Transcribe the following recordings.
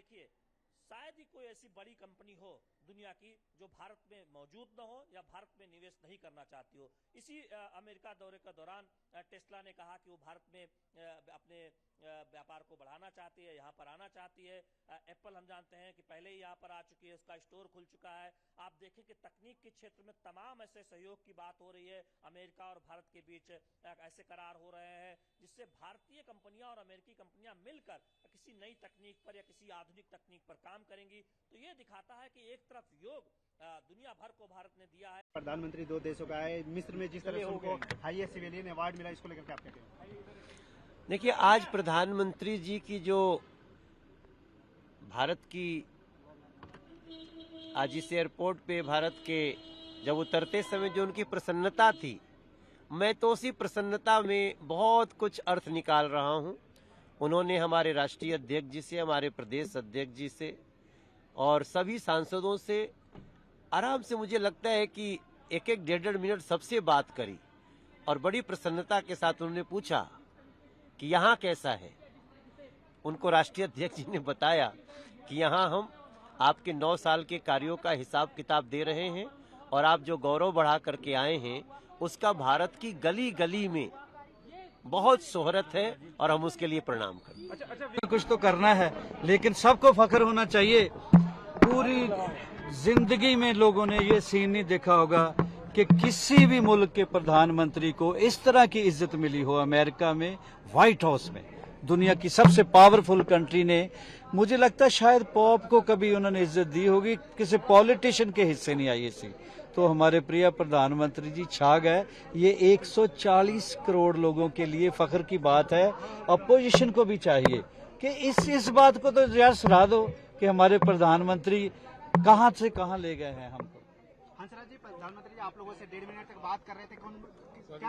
देखिए, शायद ही कोई ऐसी बड़ी कंपनी हो दुनिया की जो भारत में मौजूद न हो या भारत में निवेश नहीं करना चाहती हो। इसी अमेरिका दौरे के दौरान टेस्ला ने कहा कि वो भारत में अपने व्यापार को बढ़ाना चाहती है, यहाँ पर आना चाहती है। एप्पल हम जानते हैं कि पहले ही यहाँ पर आ चुकी है, उसका स्टोर खुल चुका है। आप देखें कि तकनीक के क्षेत्र में तमाम ऐसे सहयोग की बात हो रही है। अमेरिका और भारत के बीच ऐसे करार हो रहे हैं जिससे भारतीय कंपनियां और अमेरिकी कंपनियां मिलकर किसी नई तकनीक पर या किसी आधुनिक तकनीक पर काम करेंगी। तो ये दिखाता है कि एक तरफ योग दुनिया भर को भारत ने दिया है। प्रधानमंत्री 2 देशों का है, मिस्र में जिस तरह से उनको हाईएस्ट सिविलियन अवार्ड मिला, इसको लेकर क्या आप कहते हैं? देखिए, आज प्रधानमंत्री जी की जो भारत की आज इस एयरपोर्ट पे भारत के जब उतरते समय जो उनकी प्रसन्नता थी, मैं तो उसी प्रसन्नता में बहुत कुछ अर्थ निकाल रहा हूं। उन्होंने हमारे राष्ट्रीय अध्यक्ष जी से, हमारे प्रदेश अध्यक्ष जी से और सभी सांसदों से आराम से, मुझे लगता है कि एक एक डेढ़ मिनट सबसे बात करी और बड़ी प्रसन्नता के साथ उन्होंने पूछा कि यहाँ कैसा है। उनको राष्ट्रीय अध्यक्ष जी ने बताया कि यहाँ हम आपके 9 साल के कार्यों का हिसाब किताब दे रहे हैं और आप जो गौरव बढ़ा करके आए हैं उसका भारत की गली गली में बहुत शोहरत है और हम उसके लिए प्रणाम करते हैं। अच्छा, कुछ तो करना है, लेकिन सबको फख्र होना चाहिए। पूरी जिंदगी में लोगों ने ये सीन नहीं देखा होगा कि किसी भी मुल्क के प्रधानमंत्री को इस तरह की इज्जत मिली हो। अमेरिका में व्हाइट हाउस में, दुनिया की सबसे पावरफुल कंट्री ने, मुझे लगता है शायद पॉप को कभी उन्होंने इज्जत दी होगी, किसी पॉलिटिशियन के हिस्से नहीं आई ऐसी। तो हमारे प्रिय प्रधानमंत्री जी छा गए। ये 140 करोड़ लोगों के लिए फख्र की बात है। अपोजिशन को भी चाहिए कि इस बात को तो जरा सराह दो कि हमारे प्रधानमंत्री कहां से कहां ले गए हैं हमको। हंसराज जी, प्रधानमंत्री जी आप लोगों से 1.5 मिनट तक बात कर रहे थे,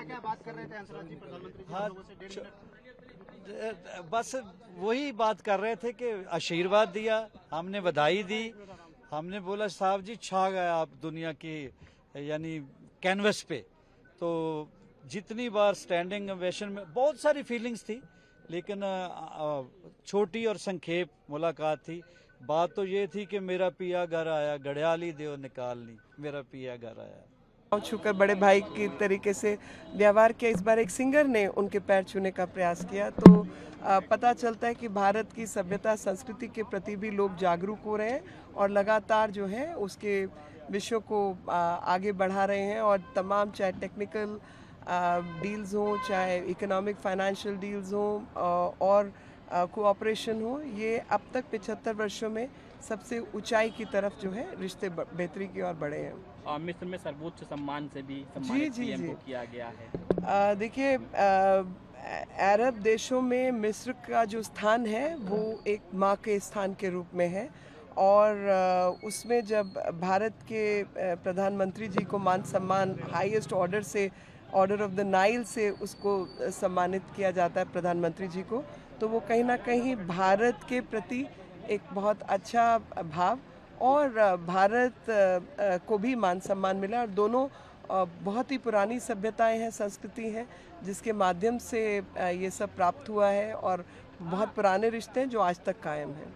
क्या बात कर रहे थे हंसराज जी? प्रधानमंत्री जी आप लोगों से 1.5 मिनट बस वही बात कर रहे थे कि आशीर्वाद दिया, हमने बधाई दी, हमने बोला साहब जी छा गए आप दुनिया की यानी कैनवस पे। तो जितनी बार स्टैंडिंग ओवेशन में बहुत सारी फीलिंग्स थी, लेकिन छोटी और संक्षेप मुलाकात थी। बात तो ये थी कि मेरा पिया घर आया, घड़ियाली देव निकाल ली, मेरा पिया घर आया। छूकर बड़े भाई की तरीके से व्यवहार किया। इस बार एक सिंगर ने उनके पैर छूने का प्रयास किया, तो पता चलता है कि भारत की सभ्यता संस्कृति के प्रति भी लोग जागरूक हो रहे हैं और लगातार जो है उसके विषयों को आगे बढ़ा रहे हैं। और तमाम, चाहे टेक्निकल डील्स हों, चाहे इकोनॉमिक फाइनेंशियल डील्स हों और कोऑपरेशन हो, ये अब तक 75 वर्षों में सबसे ऊंचाई की तरफ जो है रिश्ते बेहतरी की ओर बढ़े हैं। मिस्र में सर्वोच्च सम्मान से भी सम्मानित पीएम को किया गया है। देखिए, अरब देशों में मिस्र का जो स्थान है वो एक माँ के स्थान के रूप में है। और उसमें जब भारत के प्रधानमंत्री जी को मान सम्मान हाईएस्ट ऑर्डर से, ऑर्डर ऑफ द नाइल से उसको सम्मानित किया जाता है प्रधानमंत्री जी को, तो वो कहीं ना कहीं भारत के प्रति एक बहुत अच्छा भाव और भारत को भी मान सम्मान मिला। और दोनों बहुत ही पुरानी सभ्यताएं हैं, संस्कृति हैं, जिसके माध्यम से ये सब प्राप्त हुआ है और बहुत पुराने रिश्ते हैं जो आज तक कायम हैं।